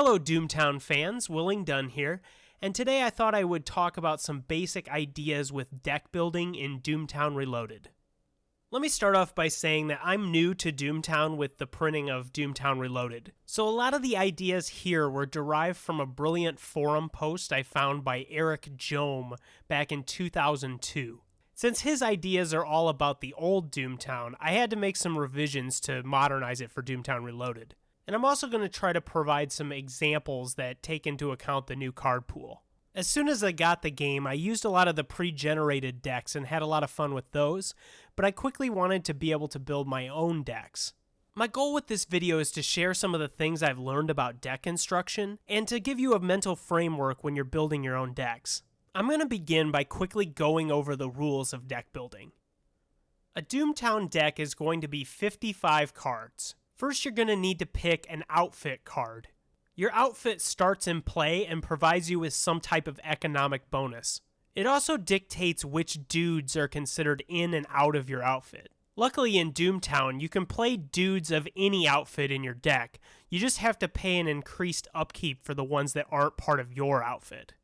Hello Doomtown fans, Willing Dunn here, and today I thought I would talk about some basic ideas with deck building in Doomtown Reloaded. Let me start off by saying that I'm new to Doomtown with the printing of Doomtown Reloaded, so a lot of the ideas here were derived from a brilliant forum post I found by Eric Jome back in 2002. Since his ideas are all about the old Doomtown, I had to make some revisions to modernize it for Doomtown Reloaded. And I'm also going to try to provide some examples that take into account the new card pool. As soon as I got the game, I used a lot of the pre-generated decks and had a lot of fun with those, but I quickly wanted to be able to build my own decks. My goal with this video is to share some of the things I've learned about deck construction, and to give you a mental framework when you're building your own decks. I'm going to begin by quickly going over the rules of deck building. A Doomtown deck is going to be 55 cards. First, you're going to need to pick an outfit card. Your outfit starts in play and provides you with some type of economic bonus. It also dictates which dudes are considered in and out of your outfit. Luckily in Doomtown, you can play dudes of any outfit in your deck. You just have to pay an increased upkeep for the ones that aren't part of your outfit.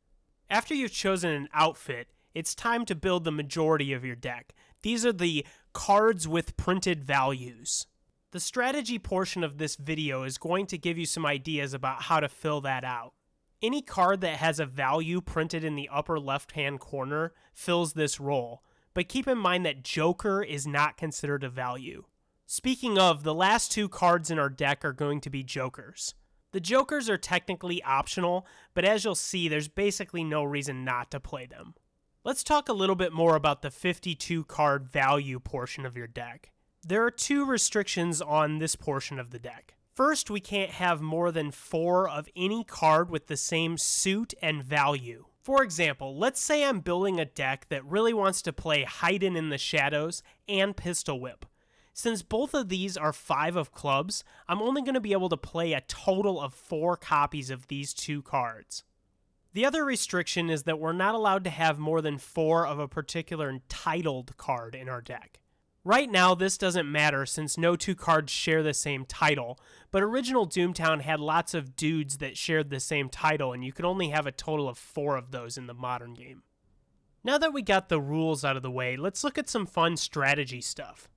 After you've chosen an outfit, it's time to build the majority of your deck. These are the cards with printed values. The strategy portion of this video is going to give you some ideas about how to fill that out. Any card that has a value printed in the upper left-hand corner fills this role, but keep in mind that Joker is not considered a value. Speaking of, the last two cards in our deck are going to be Jokers. The Jokers are technically optional, but as you'll see, there's basically no reason not to play them. Let's talk a little bit more about the 52 card value portion of your deck. There are two restrictions on this portion of the deck. First, we can't have more than 4 of any card with the same suit and value. For example, let's say I'm building a deck that really wants to play Hidden in the Shadows and Pistol Whip. Since both of these are 5 of clubs, I'm only going to be able to play a total of 4 copies of these two cards. The other restriction is that we're not allowed to have more than 4 of a particular titled card in our deck. Right now, this doesn't matter since no two cards share the same title, but original Doomtown had lots of dudes that shared the same title, and you could only have a total of 4 of those in the modern game. Now that we got the rules out of the way, let's look at some fun strategy stuff.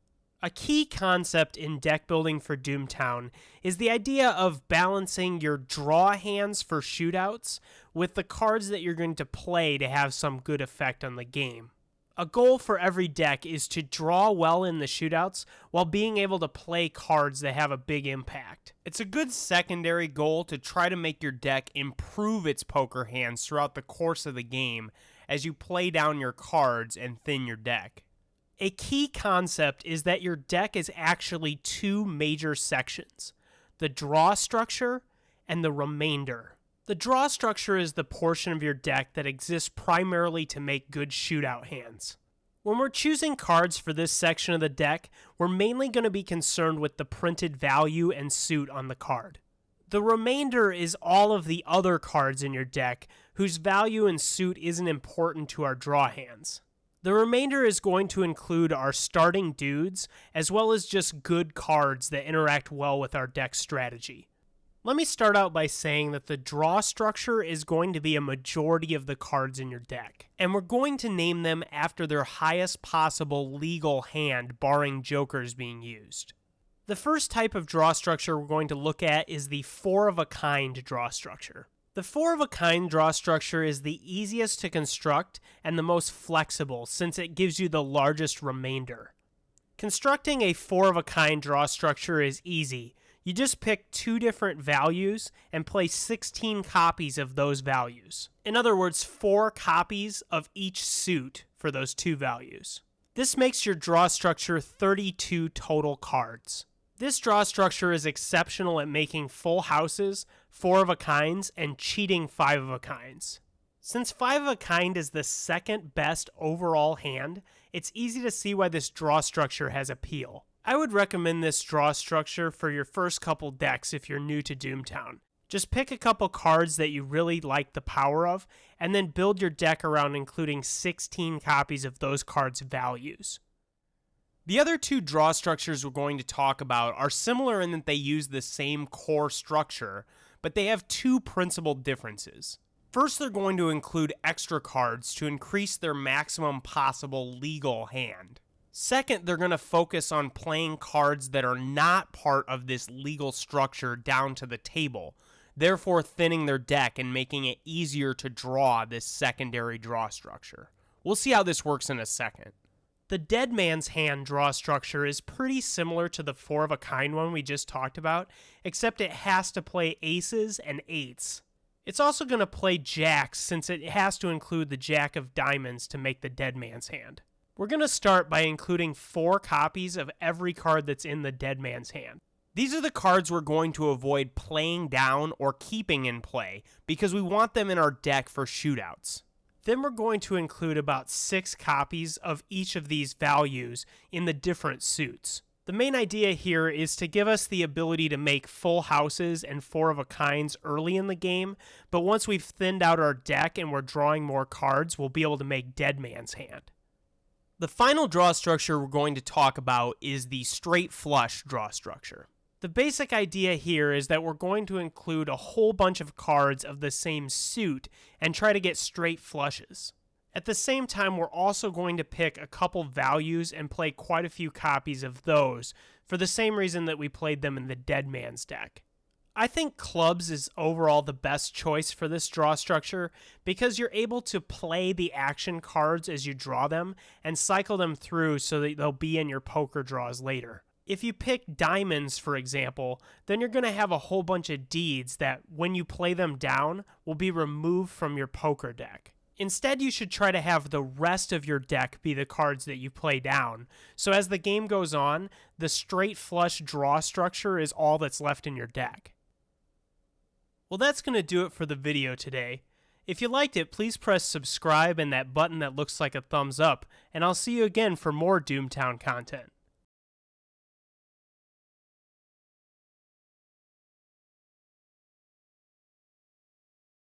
A key concept in deck building for Doomtown is the idea of balancing your draw hands for shootouts with the cards that you're going to play to have some good effect on the game. A goal for every deck is to draw well in the shootouts while being able to play cards that have a big impact. It's a good secondary goal to try to make your deck improve its poker hands throughout the course of the game as you play down your cards and thin your deck. A key concept is that your deck is actually 2 major sections: the draw structure and the remainder. The draw structure is the portion of your deck that exists primarily to make good shootout hands. When we're choosing cards for this section of the deck, we're mainly going to be concerned with the printed value and suit on the card. The remainder is all of the other cards in your deck whose value and suit isn't important to our draw hands. The remainder is going to include our starting dudes, as well as just good cards that interact well with our deck strategy. Let me start out by saying that the draw structure is going to be a majority of the cards in your deck, and we're going to name them after their highest possible legal hand, barring Jokers being used. The first type of draw structure we're going to look at is the 4-of-a-kind draw structure. The 4-of-a-kind draw structure is the easiest to construct and the most flexible since it gives you the largest remainder. Constructing a 4-of-a-kind draw structure is easy. You just pick 2 different values and play 16 copies of those values. In other words, 4 copies of each suit for those 2 values. This makes your draw structure 32 total cards. This draw structure is exceptional at making full houses, 4-of-a-kinds, and cheating 5-of-a-kinds. Since 5-of-a-kind is the second best overall hand, it's easy to see why this draw structure has appeal. I would recommend this draw structure for your first couple decks if you're new to Doomtown. Just pick a couple cards that you really like the power of, and then build your deck around including 16 copies of those cards' values. The other 2 draw structures we're going to talk about are similar in that they use the same core structure, but they have two principal differences. First, they're going to include extra cards to increase their maximum possible legal hand. Second, they're going to focus on playing cards that are not part of this legal structure down to the table, therefore thinning their deck and making it easier to draw this secondary draw structure. We'll see how this works in a second. The Dead Man's Hand draw structure is pretty similar to the 4 of a kind one we just talked about, except it has to play aces and eights. It's also going to play jacks since it has to include the Jack of Diamonds to make the Dead Man's Hand. We're going to start by including 4 copies of every card that's in the Dead Man's Hand. These are the cards we're going to avoid playing down or keeping in play because we want them in our deck for shootouts. Then we're going to include about 6 copies of each of these values in the different suits. The main idea here is to give us the ability to make full houses and 4 of a kinds early in the game, but once we've thinned out our deck and we're drawing more cards, we'll be able to make Dead Man's Hand. The final draw structure we're going to talk about is the straight flush draw structure. The basic idea here is that we're going to include a whole bunch of cards of the same suit and try to get straight flushes. At the same time, we're also going to pick a couple values and play quite a few copies of those for the same reason that we played them in the Dead Man's deck. I think clubs is overall the best choice for this draw structure because you're able to play the action cards as you draw them and cycle them through so that they'll be in your poker draws later. If you pick diamonds, for example, then you're going to have a whole bunch of deeds that, when you play them down, will be removed from your poker deck. Instead, you should try to have the rest of your deck be the cards that you play down, so as the game goes on, the straight flush draw structure is all that's left in your deck. Well, that's going to do it for the video today. If you liked it, please press subscribe and that button that looks like a thumbs up, and I'll see you again for more Doomtown content.